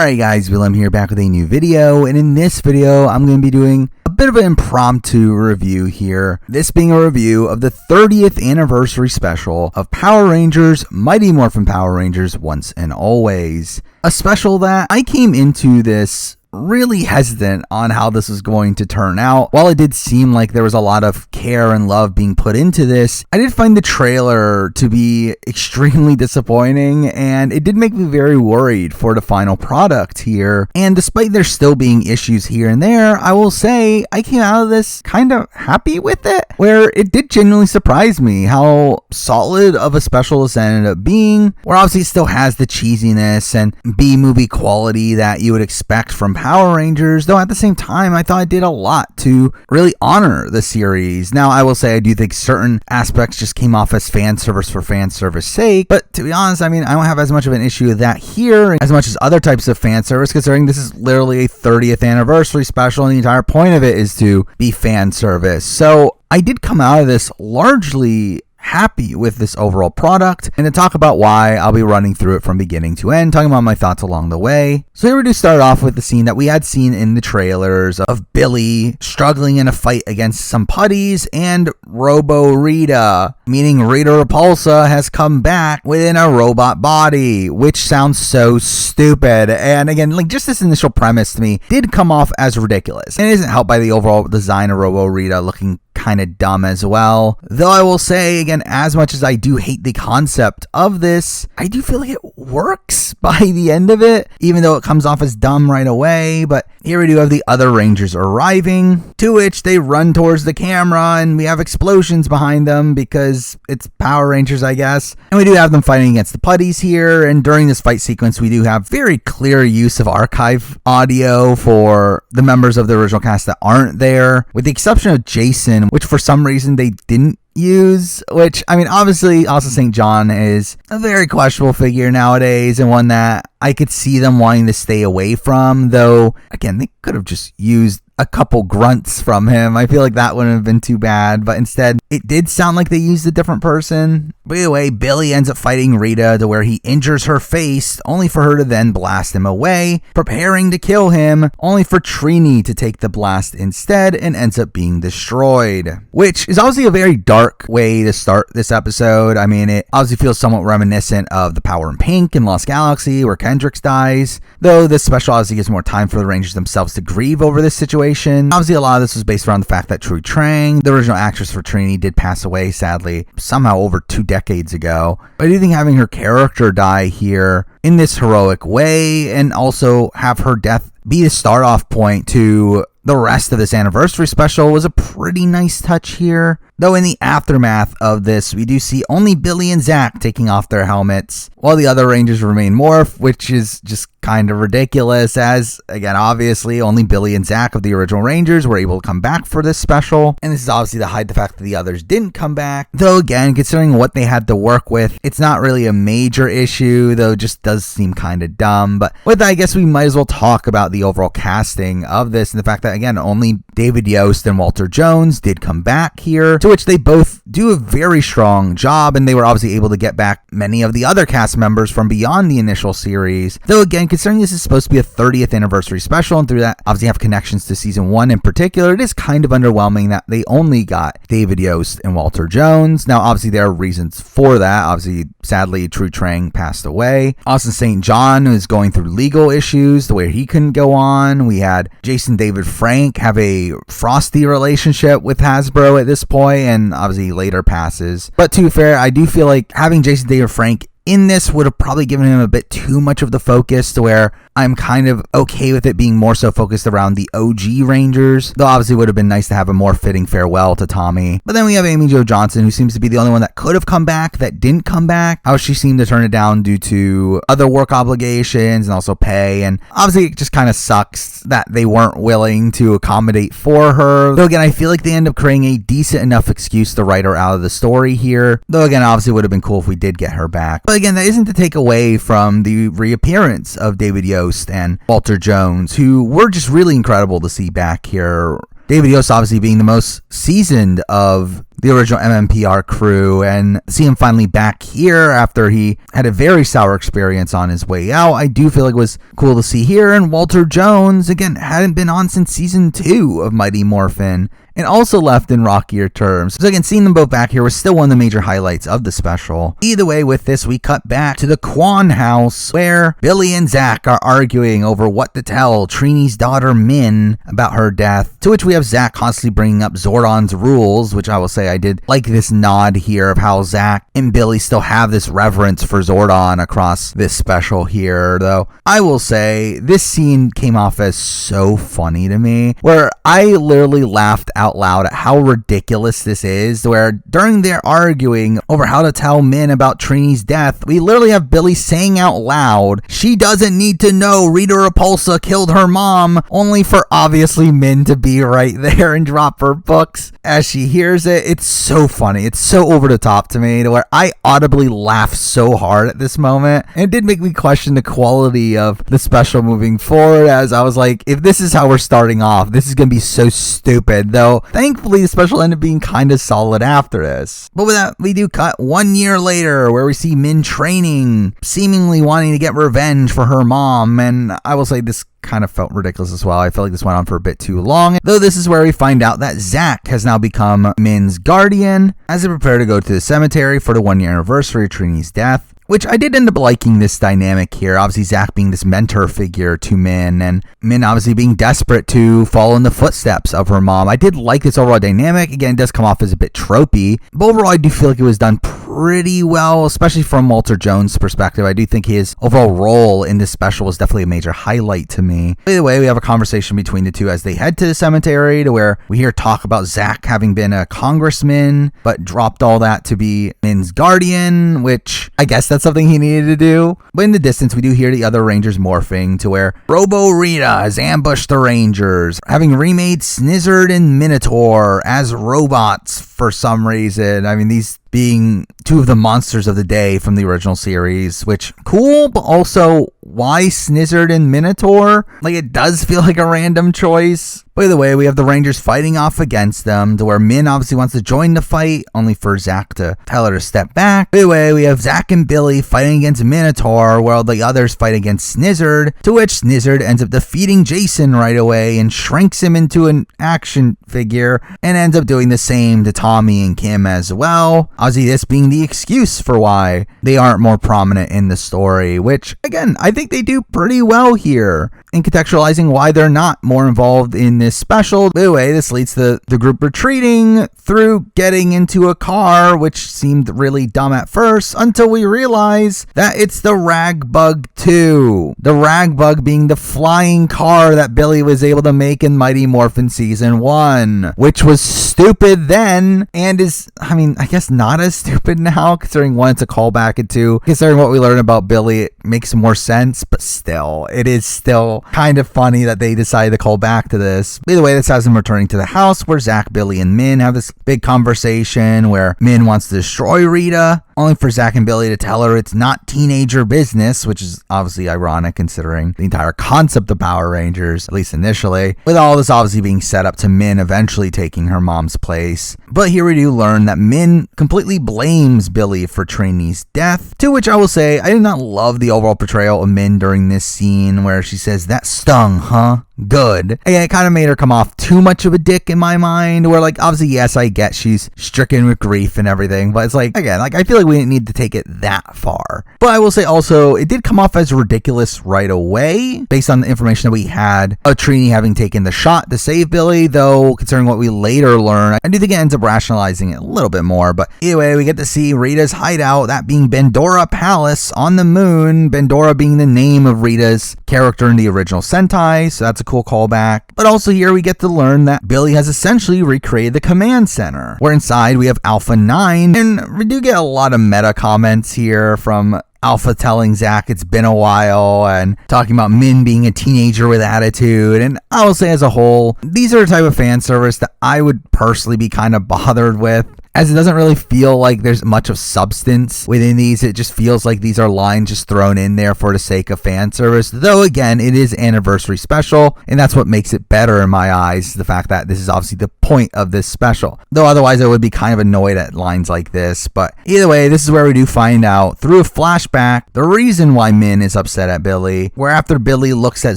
Alright guys, Willem here, back with a new video, and in this video I'm going to be doing a bit of an impromptu review here. This being a review of the 30th anniversary special of Power Rangers, Mighty Morphin Power Rangers Once and Always. A special that I came into this really hesitant on how this was going to turn out. While it did seem like there was a lot of care and love being put into this, I did find the trailer to be extremely disappointing, and it did make me very worried for the final product here. And despite there still being issues here and there, I will say I came out of this kind of happy with it, where it did genuinely surprise me how solid of a special this ended up being, where obviously it still has the cheesiness and B-movie quality that you would expect from Power Rangers, though at the same time I thought it did a lot to really honor the series. Now I will say I do think certain aspects just came off as fan service for fan service sake, but to be honest, I mean, I don't have as much of an issue with that here as much as other types of fan service, considering this is literally a 30th anniversary special and the entire point of it is to be fan service. So I did come out of this largely happy with this overall product, and to talk about why, I'll be running through it from beginning to end, talking about my thoughts along the way. So here we do start off with the scene that we had seen in the trailers of Billy struggling in a fight against some putties, and Robo Rita, meaning Rita Repulsa, has come back within a robot body, which sounds so stupid. And again, like, just this initial premise to me did come off as ridiculous, and it isn't helped by the overall design of Robo Rita looking kind of dumb as well. Though I will say, again, as much as I do hate the concept of this, I do feel like it works by the end of it, even though it comes off as dumb right away. But here we do have the other Rangers arriving, to which they run towards the camera, and we have explosions behind them because it's Power Rangers, I guess. And we do have them fighting against the putties here, and during this fight sequence we do have very clear use of archive audio for the members of the original cast that aren't there, with the exception of Jason, which for some reason they didn't use, which, I mean, obviously Austin St. John is a very questionable figure nowadays, and one that I could see them wanting to stay away from, though again, they could have just used a couple grunts from him. I feel like that wouldn't have been too bad, but instead it did sound like they used a different person. But anyway, Billy ends up fighting Rita to where he injures her face, only for her to then blast him away, preparing to kill him, only for Trini to take the blast instead and ends up being destroyed, which is obviously a very dark way to start this episode. I mean, it obviously feels somewhat reminiscent of the Power in Pink in Lost Galaxy where Kendrix dies, though this special obviously gives more time for the Rangers themselves to grieve over this situation. Obviously, a lot of this was based around the fact that True Trang, the original actress for Trini, did pass away, sadly, somehow over 2 decades ago. But I do think having her character die here in this heroic way, and also have her death be the start-off point to the rest of this anniversary special, was a pretty nice touch here. Though in the aftermath of this, we do see only Billy and Zach taking off their helmets, while the other Rangers remain morph, which is just kind of ridiculous, as, again, obviously only Billy and Zach of the original Rangers were able to come back for this special, and this is obviously to hide the fact that the others didn't come back. Though again, considering what they had to work with, it's not really a major issue, though it just does seem kind of dumb. But with that, I guess we might as well talk about the overall casting of this, and the fact that, again, only David Yost and Walter Jones did come back here, to which they both do a very strong job, and they were obviously able to get back many of the other cast members from beyond the initial series. Though again, considering this is supposed to be a 30th anniversary special, and through that obviously have connections to season 1 in particular, it is kind of underwhelming that they only got David Yost and Walter Jones. Now obviously there are reasons for that. Obviously, sadly, True Trang passed away. Austin St. John is going through legal issues the way he couldn't go on. We had Jason David Frank have a frosty relationship with Hasbro at this point, and obviously later passes. But to be fair, I do feel like having Jason David Frank in this would have probably given him a bit too much of the focus, to where I'm kind of okay with it being more so focused around the OG Rangers, though obviously it would have been nice to have a more fitting farewell to Tommy. But then we have Amy Jo Johnson, who seems to be the only one that could have come back that didn't come back. How she seemed to turn it down due to other work obligations and also pay, and obviously it just kind of sucks that they weren't willing to accommodate for her. Though again, I feel like they end up creating a decent enough excuse to write her out of the story here, though again, obviously it would have been cool if we did get her back. But again, that isn't to take away from the reappearance of David Yost and Walter Jones, who were just really incredible to see back here. David Yost obviously being the most seasoned of the original MMPR crew, and see him finally back here after he had a very sour experience on his way out. I do feel like it was cool to see here. And Walter Jones, again, hadn't been on since season 2 of Mighty Morphin, and also left in rockier terms. So again, seeing them both back here was still one of the major highlights of the special. Either way, with this, we cut back to the Kwan house, where Billy and Zach are arguing over what to tell Trini's daughter Min about her death, to which we have Zach constantly bringing up Zordon's rules, which I will say I did like this nod here of how Zach and Billy still have this reverence for Zordon across this special here, though I will say this scene came off as so funny to me, where I literally laughed out loud at how ridiculous this is, where during their arguing over how to tell Min about Trini's death, we literally have Billy saying out loud, "She doesn't need to know Rita Repulsa killed her mom," only for obviously Min to be right there and drop her books as she hears it. It's so funny. It's so over the top to me, to where I audibly laughed so hard at this moment, and it did make me question the quality of the special moving forward, as I was like, if this is how we're starting off, this is gonna be so stupid. Though thankfully the special ended up being kind of solid after this. But with that, we do cut 1 year later, where we see Min training, seemingly wanting to get revenge for her mom, and I will say this kind of felt ridiculous as well. I feel like this went on for a bit too long, though this is where we find out that Zach has now become Min's guardian as they prepare to go to the cemetery for the 1-year anniversary of Trini's death. Which I did end up liking this dynamic here. Obviously, Zach being this mentor figure to Min, and Min obviously being desperate to follow in the footsteps of her mom. I did like this overall dynamic. Again, it does come off as a bit tropey, but overall, I do feel like it was done pretty well, especially from Walter Jones' perspective. I do think his overall role in this special was definitely a major highlight to me. By the way, we have a conversation between the two as they head to the cemetery, to where we hear talk about Zach having been a congressman, but dropped all that to be Min's guardian, which I guess that's something he needed to do. But in the distance, we do hear the other Rangers morphing, to where Robo Rita has ambushed the Rangers, having remade Snizzard and Minotaur as robots for some reason. I mean, these being two of the monsters of the day from the original series, which cool, but also why Snizzard and Minotaur? Like, it does feel like a random choice. By the way, we have the Rangers fighting off against them, to where Min obviously wants to join the fight, only for Zach to tell her to step back. By the way, we have Zach and Billy fighting against Minotaur, while the others fight against Snizzard, to which Snizzard ends up defeating Jason right away and shrinks him into an action figure, and ends up doing the same to Tommy and Kim as well. Obviously, this being the excuse for why they aren't more prominent in the story, which, again, I think they do pretty well here in contextualizing why they're not more involved in this special. By the way, this leads to the group retreating through getting into a car, which seemed really dumb at first, until we realize that it's the Rag Bug 2. The Rag Bug being the flying car that Billy was able to make in Mighty Morphin Season 1, which was stupid then, and is, I mean, I guess not as stupid now, considering 1, it's a callback, and 2, considering what we learned about Billy, it makes more sense, but still, it is still kind of funny that they decided to call back to this. By the way, this has them returning to the house, where Zach, Billy, and Min have this big conversation where Min wants to destroy Rita, only for Zach and Billy to tell her it's not teenager business, which is obviously ironic considering the entire concept of Power Rangers, at least initially, with all this obviously being set up to Min eventually taking her mom's place. But here we do learn that Min completely blames Billy for Trini's death, to which I will say I did not love the overall portrayal of Min during this scene, where she says, "That stung, huh? Good." Again, it kind of made her come off too much of a dick in my mind, where, like, obviously, yes, I get she's stricken with grief and everything, but it's like, again, like, I feel like we didn't need to take it that far. But I will say also, it did come off as ridiculous right away, based on the information that we had of Trini having taken the shot to save Billy, though, considering what we later learn, I do think it ends up rationalizing it a little bit more. But anyway, we get to see Rita's hideout, that being Bendora Palace on the moon, Bendora being the name of Rita's character in the original Sentai, so that's a cool callback. But also here we get to learn that Billy has essentially recreated the command center, where inside we have Alpha 9, and we do get a lot of meta comments here from Alpha telling Zach it's been a while, and talking about Min being a teenager with attitude. And I will say as a whole, these are the type of fan service that I would personally be kind of bothered with. as it doesn't really feel like there's much of substance within these. It just feels like these are lines just thrown in there for the sake of fan service. Though, again, it is anniversary special, and that's what makes it better in my eyes, the fact that this is obviously the point of this special. Though otherwise I would be kind of annoyed at lines like this. But either way, this is where we do find out through a flashback the reason why Min is upset at Billy, where after Billy looks at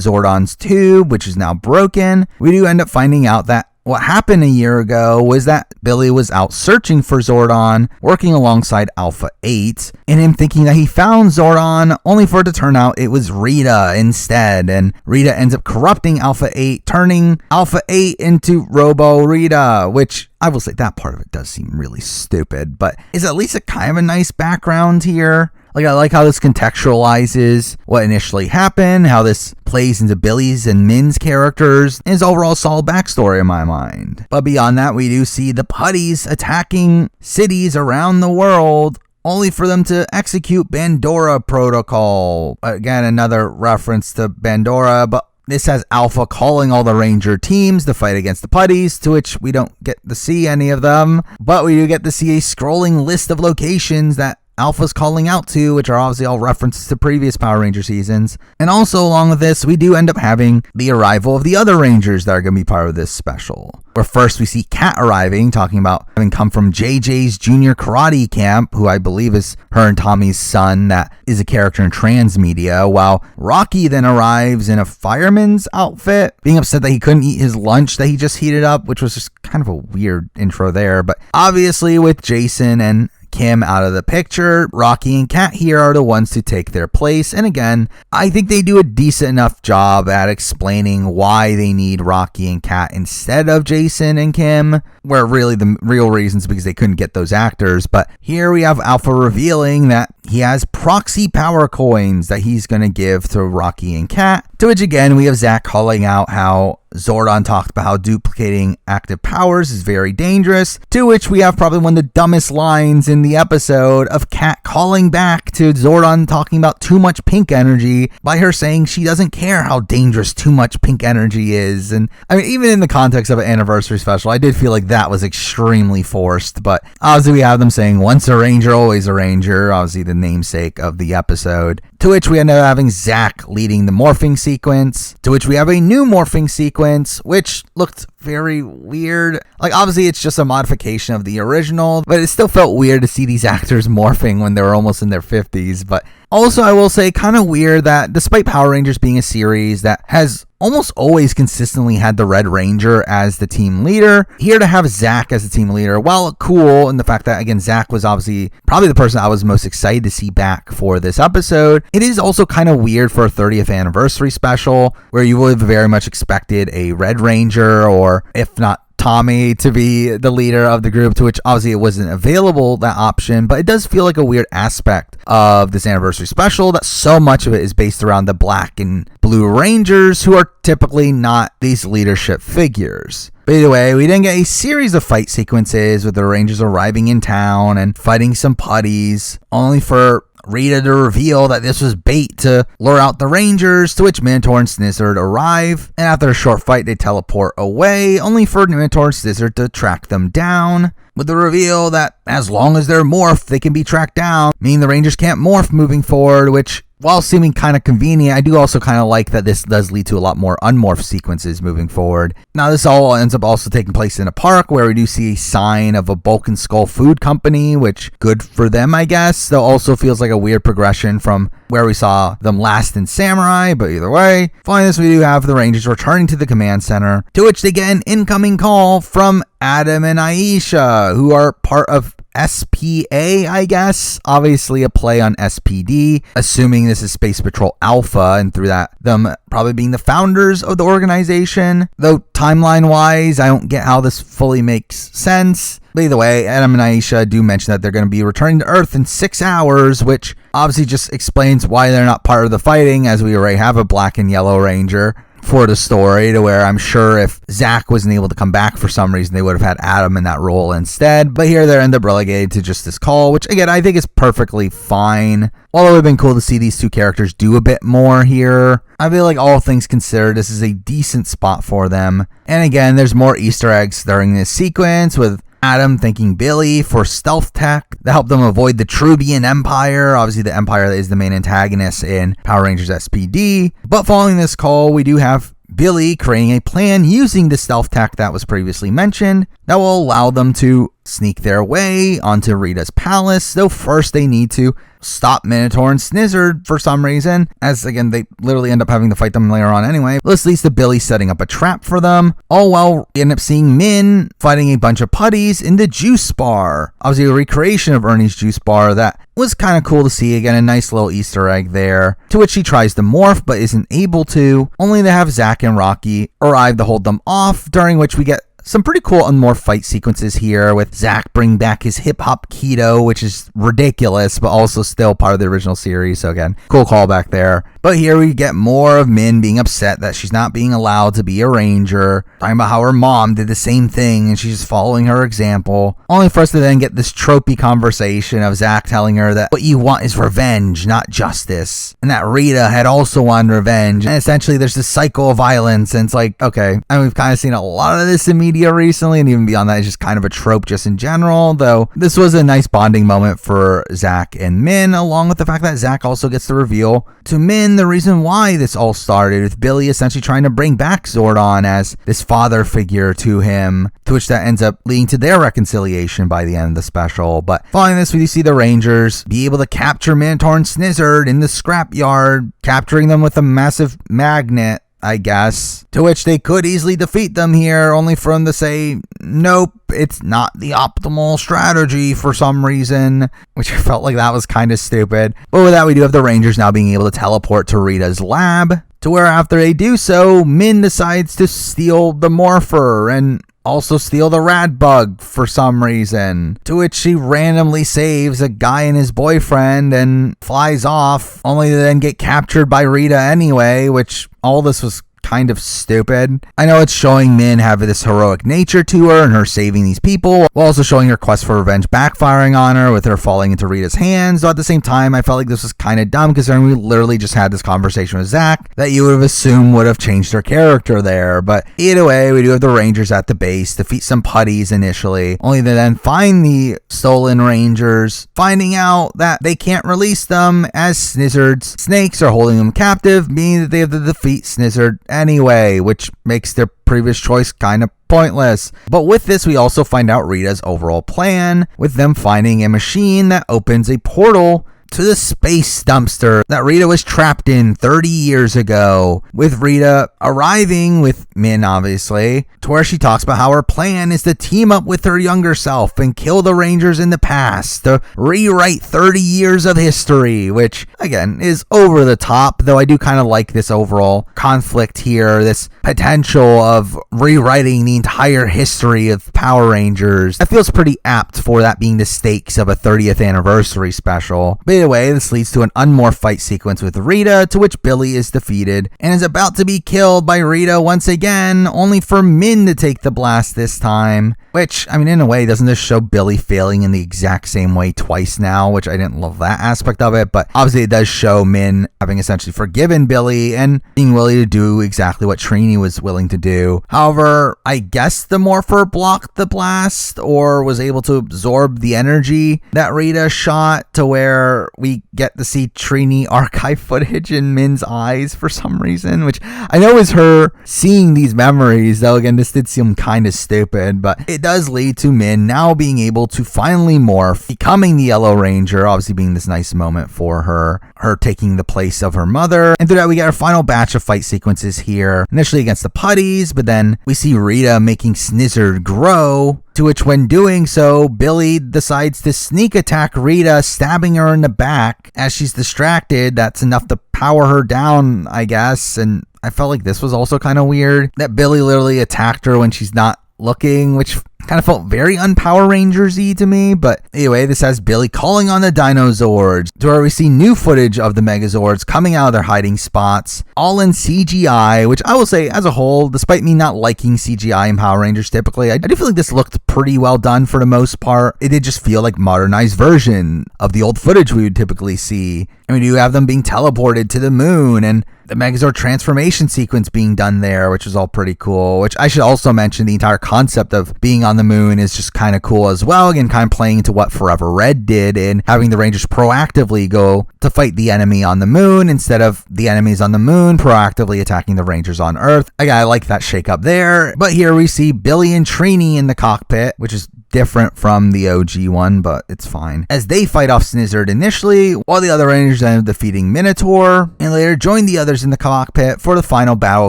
Zordon's tube, which is now broken, we do end up finding out that what happened a year ago was that Billy was out searching for Zordon, working alongside Alpha 8, and him thinking that he found Zordon, only for it to turn out it was Rita instead, and Rita ends up corrupting Alpha 8, turning Alpha 8 into Robo Rita, which I will say that part of it does seem really stupid, but is at least a kind of a nice background here. Like, I like how this contextualizes what initially happened, how this plays into Billy's and Min's characters, and his overall solid backstory in my mind. But beyond that, we do see the putties attacking cities around the world, only for them to execute Bandora Protocol. Again, another reference to Bandora, but this has Alpha calling all the Ranger teams to fight against the putties, to which we don't get to see any of them, but we do get to see a scrolling list of locations that Alpha's calling out to, which are obviously all references to previous Power Ranger seasons. And also along with this, we do end up having the arrival of the other Rangers that are going to be part of this special. Where first we see Kat arriving, talking about having come from JJ's junior karate camp, who I believe is her and Tommy's son that is a character in Transmedia, while Rocky then arrives in a fireman's outfit, being upset that he couldn't eat his lunch that he just heated up, which was just kind of a weird intro there. But obviously with Jason and Kim out of the picture, Rocky and Kat here are the ones to take their place. And again, I think they do a decent enough job at explaining why they need Rocky and Kat instead of Jason and Kim, where really the real reasons because they couldn't get those actors. But here we have Alpha revealing that he has proxy power coins that he's going to give to Rocky and Kat, to which again we have Zach calling out how Zordon talked about how duplicating active powers is very dangerous, to which we have probably one of the dumbest lines in the episode of Kat calling back to Zordon talking about too much pink energy by her saying she doesn't care how dangerous too much pink energy is. And I mean, even in the context of an anniversary special, I did feel like that was extremely forced, but obviously we have them saying once a Ranger, always a Ranger, obviously the namesake of the episode, to which we end up having Zach leading the morphing sequence, to which we have a new morphing sequence, which looked very weird. Like, obviously it's just a modification of the original, but it still felt weird to see these actors morphing when they were almost in their 50s. But also, I will say, kind of weird that despite Power Rangers being a series that has almost always consistently had the Red Ranger as the team leader, here to have Zach as the team leader, while cool in the fact that, again, Zach was obviously probably the person I was most excited to see back for this episode, it is also kind of weird for a 30th anniversary special where you would have very much expected a Red Ranger, or if not Tommy, to be the leader of the group, to which obviously it wasn't available, that option. But it does feel like a weird aspect of this anniversary special that so much of it is based around the Black and Blue Rangers, who are typically not these leadership figures. But either way, we then get a series of fight sequences with the Rangers arriving in town and fighting some putties, only for Rita to reveal that this was bait to lure out the Rangers, to which Minotaur and Snizzard arrive, and after a short fight they teleport away, only for Minotaur and Snizzard to track them down, with the reveal that as long as they're morphed they can be tracked down, meaning the Rangers can't morph moving forward, which, while seeming kind of convenient, I do also kind of like that this does lead to a lot more unmorphed sequences moving forward. Now, this all ends up also taking place in a park where we do see a sign of a Bulk and Skull food company, which good for them, I guess, though also feels like a weird progression from where we saw them last in Samurai. But either way, following this, we do have the Rangers returning to the command center, to which they get an incoming call from Adam and Aisha, who are part of SPA, I guess, obviously a play on SPD, assuming this is Space Patrol Alpha, and through that, them probably being the founders of the organization, though timeline-wise, I don't get how this fully makes sense. But either way, Adam and Aisha do mention that they're going to be returning to Earth in 6 hours, which obviously just explains why they're not part of the fighting, as we already have a Black and Yellow Ranger for the story, to where I'm sure if Zach wasn't able to come back for some reason, they would have had Adam in that role instead. But here they end up relegated to just this call, which again, I think is perfectly fine. While it would have been cool to see these two characters do a bit more here, I feel like all things considered, this is a decent spot for them. And again, there's more Easter eggs during this sequence with Adam thanking Billy for stealth tech that helped them avoid the Trubian Empire. Obviously, the Empire is the main antagonist in Power Rangers SPD. But following this call, we do have Billy creating a plan using the stealth tech that was previously mentioned that will allow them to sneak their way onto Rita's palace, though first they need to stop Minotaur and Snizzard for some reason, as again they literally end up having to fight them later on anyway. This leads to Billy setting up a trap for them, all while we end up seeing Min fighting a bunch of putties in the juice bar. Obviously a recreation of Ernie's juice bar that was kind of cool to see. Again, a nice little Easter egg there, to which she tries to morph but isn't able to, only to have Zach and Rocky arrive to hold them off, during which we get some pretty cool unmorphed fight sequences here with Zach bringing back his hip-hop keto, which is ridiculous, but also still part of the original series. So again, cool callback there. But here we get more of Min being upset that she's not being allowed to be a ranger, talking about how her mom did the same thing and she's just following her example, only for us to then get this tropey conversation of Zach telling her that what you want is revenge, not justice, and that Rita had also wanted revenge, and essentially there's this cycle of violence. And it's like, okay, and we've kind of seen a lot of this in media recently, and even beyond that, it's just kind of a trope just in general, though this was a nice bonding moment for Zach and Min, along with the fact that Zach also gets to reveal to Min the reason why this all started, with Billy essentially trying to bring back Zordon as this father figure to him, to which that ends up leading to their reconciliation by the end of the special. But following this, we do see the Rangers be able to capture Minotaur and Snizzard in the scrapyard, capturing them with a massive magnet, I guess, to which they could easily defeat them here, only for them to say, nope, it's not the optimal strategy for some reason, which I felt like that was kind of stupid. But with that, we do have the Rangers now being able to teleport to Rita's lab, to where after they do so, Min decides to steal the Morpher and also steal the Rad Bug for some reason, to which she randomly saves a guy and his boyfriend and flies off, only to then get captured by Rita anyway, which all this was kind of stupid. I know it's showing Min have this heroic nature to her and her saving these people, while also showing her quest for revenge backfiring on her with her falling into Rita's hands. So at the same time, I felt like this was kind of dumb, considering we literally just had this conversation with Zach that you would have assumed would have changed her character there. But either way, we do have the Rangers at the base, defeat some putties initially, only to then find the stolen Rangers, finding out that they can't release them as Snizzard's snakes are holding them captive, meaning that they have to defeat Snizzard anyway, which makes their previous choice kind of pointless. But with this, we also find out Rita's overall plan, with them finding a machine that opens a portal to the space dumpster that Rita was trapped in 30 years ago, with Rita arriving with Min, obviously, to where she talks about how her plan is to team up with her younger self and kill the Rangers in the past to rewrite 30 years of history, which again is over the top, though I do kind of like this overall conflict here, this potential of rewriting the entire history of Power Rangers. That feels pretty apt for that being the stakes of a 30th anniversary special. But either way, this leads to an unmorphed fight sequence with Rita, to which Billy is defeated and is about to be killed by Rita once again, only for Min to take the blast this time. Which, I mean, in a way, doesn't this show Billy failing in the exact same way twice now, which I didn't love that aspect of it, but obviously it does show Min having essentially forgiven Billy and being willing to do exactly what Trini was willing to do. However, I guess the Morpher blocked the blast, or was able to absorb the energy that Rita shot, to where we get to see Trini archive footage in Min's eyes for some reason, which I know is her seeing these memories, though again, this did seem kind of stupid, but it does lead to Min now being able to finally morph, becoming the Yellow Ranger, obviously being this nice moment for her taking the place of her mother. And through that, we get our final batch of fight sequences here, initially against the putties, but then we see Rita making Snizzard grow, to which when doing so, Billy decides to sneak attack Rita, stabbing her in the back. As she's distracted, that's enough to power her down, I guess, and I felt like this was also kind of weird, that Billy literally attacked her when she's not looking, which kind of felt very un-Power Rangers-y to me. But anyway, this has Billy calling on the Dinozords, to where we see new footage of the Megazords coming out of their hiding spots, all in CGI, which I will say, as a whole, despite me not liking CGI in Power Rangers typically, I do feel like this looked pretty well done for the most part. It did just feel like modernized version of the old footage we would typically see. And we do have them being teleported to the moon, and the Megazord transformation sequence being done there, which is all pretty cool. Which I should also mention, the entire concept of being on the moon is just kind of cool as well. Again, kind of playing into what Forever Red did in having the Rangers proactively go to fight the enemy on the moon instead of the enemies on the moon proactively attacking the Rangers on Earth. Again, I like that shake up there. But here we see Billy and Trini in the cockpit, which is different from the OG one, but it's fine, as they fight off Snizzard initially, while the other Rangers end up defeating Minotaur, and later join the others in the cockpit for the final battle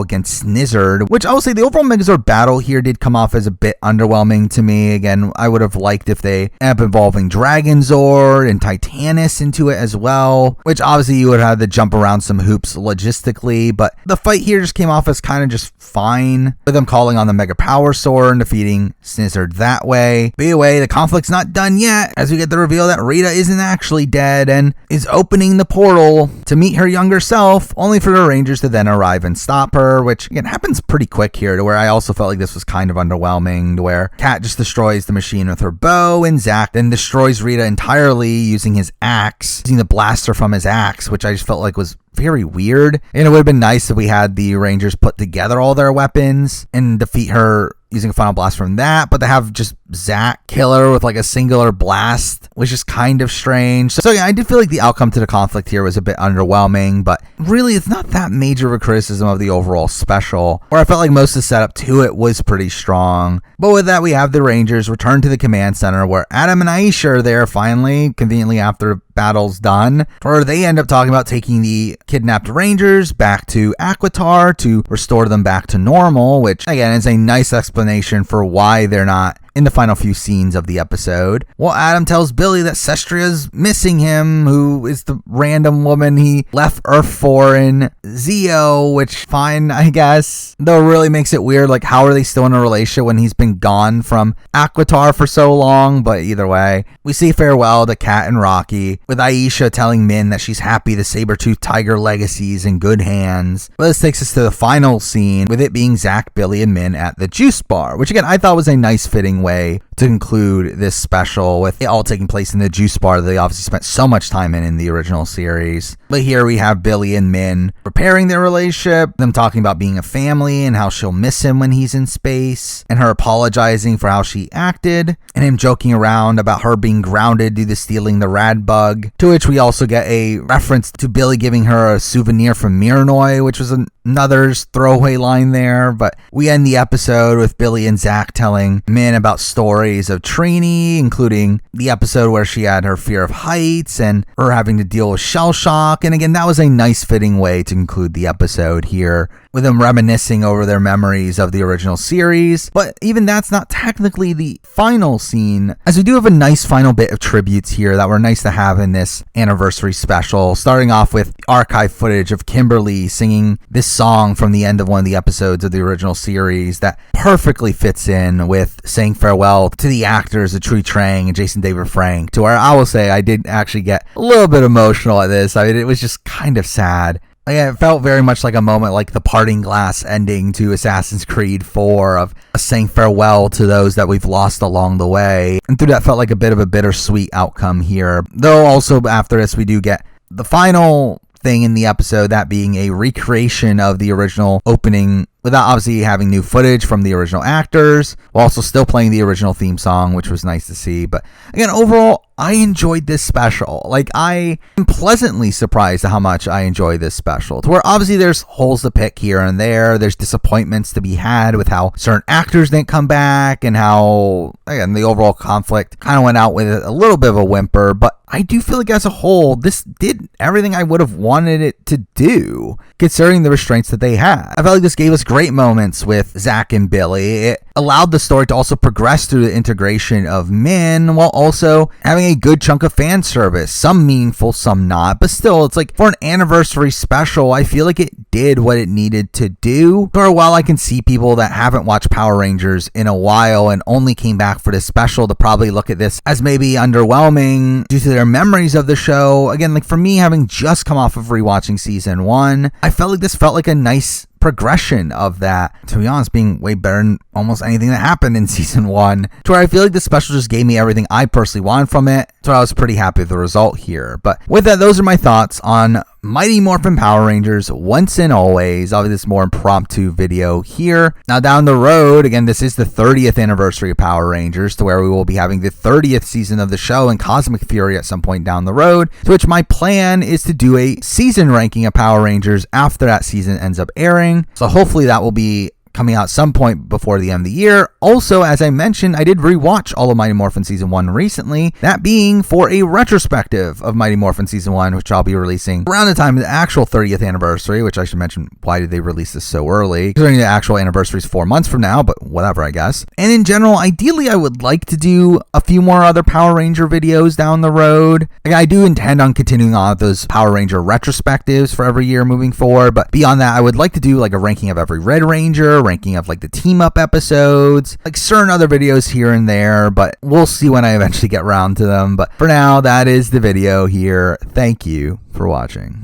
against Snizzard, which I will say the overall Megazord battle here did come off as a bit underwhelming to me. Again, I would have liked if they end up involving Dragonzord and Titanus into it as well, which obviously you would have to jump around some hoops logistically, but the fight here just came off as kind of just fine, with them calling on the Mega Power Sword and defeating Snizzard that way. But anyway, the conflict's not done yet, as we get the reveal that Rita isn't actually dead and is opening the portal to meet her younger self, only for the Rangers to then arrive and stop her, which again happens pretty quick here, to where I also felt like this was kind of underwhelming, to where Kat just destroys the machine with her bow, and Zack then destroys Rita entirely using his axe, using the blaster from his axe, which I just felt like was very weird. And it would have been nice if we had the Rangers put together all their weapons and defeat her using a final blast from that, but to have just Zack kill her with like a singular blast was just kind of strange. So yeah, I did feel like the outcome to the conflict here was a bit underwhelming, but really it's not that major of a criticism of the overall special, where I felt like most of the setup to it was pretty strong. But with that, we have the Rangers return to the command center, where Adam and Aisha are there finally, conveniently after battle's done, where they end up talking about taking the kidnapped Rangers back to Aquitar to restore them back to normal, which again is a nice explanation for why they're not in the final few scenes of the episode. Well, Adam tells Billy that Sestria's missing him, who is the random woman he left Earth for in Zeo, which fine, I guess. Though it really makes it weird, like how are they still in a relationship when he's been gone from Aquitar for so long? But either way, we say farewell to Kat and Rocky, with Aisha telling Min that she's happy the saber-toothed tiger legacy is in good hands. But this takes us to the final scene, with it being Zack, Billy, and Min at the juice bar, which again I thought was a nice fitting way to conclude this special, with it all taking place in the juice bar that they obviously spent so much time in the original series. But here we have Billy and Min repairing their relationship, them talking about being a family and how she'll miss him when he's in space, and her apologizing for how she acted, and him joking around about her being grounded due to stealing the rad bug, to which we also get a reference to Billy giving her a souvenir from Miranoi, which was another throwaway line there. But we end the episode with Billy and Zack telling Min about stories of Trini, including the episode where she had her fear of heights and her having to deal with shell shock. And again, that was a nice fitting way to conclude the episode here, with them reminiscing over their memories of the original series. But even that's not technically the final scene, as we do have a nice final bit of tributes here that were nice to have in this anniversary special, starting off with archive footage of Kimberly singing this song from the end of one of the episodes of the original series that perfectly fits in with saying farewell to the actors of Trui Trang and Jason David Frank, to where I will say I did actually get a little bit emotional at this. I mean, it was just kind of sad. It felt very much like a moment like the Parting Glass ending to Assassin's Creed 4 of saying farewell to those that we've lost along the way. And through that felt like a bit of a bittersweet outcome here. Though also after this we do get the final thing in the episode, that being a recreation of the original opening, without obviously having new footage from the original actors, while also still playing the original theme song, which was nice to see. But again, overall, I enjoyed this special. Like, I am pleasantly surprised at how much I enjoy this special, to where obviously there's holes to pick here and there. There's disappointments to be had with how certain actors didn't come back, and how, again, the overall conflict kind of went out with a little bit of a whimper. But I do feel like as a whole, this did everything I would have wanted it to do, considering the restraints that they had. I felt like this gave us great moments with Zack and Billy. It allowed the story to also progress through the integration of Min, while also having a good chunk of fan service, some meaningful, some not. But still, it's like for an anniversary special, I feel like it did what it needed to do. For while I can see people that haven't watched Power Rangers in a while and only came back for this special to probably look at this as maybe underwhelming due to their memories of the show. Again, like for me, having just come off of rewatching season 1, I felt like this felt like a nice progression of that, to be honest, being way better than almost anything that happened in season 1, to where I feel like the special just gave me everything I personally wanted from it, so I was pretty happy with the result here. But with that, those are my thoughts on Mighty Morphin Power Rangers Once and Always. Obviously, this more impromptu video here. Now, down the road, again, this is the 30th anniversary of Power Rangers, to where we will be having the 30th season of the show and Cosmic Fury at some point down the road, to which my plan is to do a season ranking of Power Rangers after that season ends up airing. So hopefully that will be coming out some point before the end of the year. Also, as I mentioned, I did rewatch all of Mighty Morphin Season 1 recently, that being for a retrospective of Mighty Morphin Season 1, which I'll be releasing around the time of the actual 30th anniversary, which I should mention, why did they release this so early? Considering the actual anniversary is 4 months from now, but whatever, I guess. And in general, ideally, I would like to do a few more other Power Ranger videos down the road. Like, I do intend on continuing on with those Power Ranger retrospectives for every year moving forward, but beyond that, I would like to do like a ranking of every Red Ranger, ranking of like the team up episodes, like certain other videos here and there, but we'll see when I eventually get around to them. But for now, that is the video here. Thank you for watching.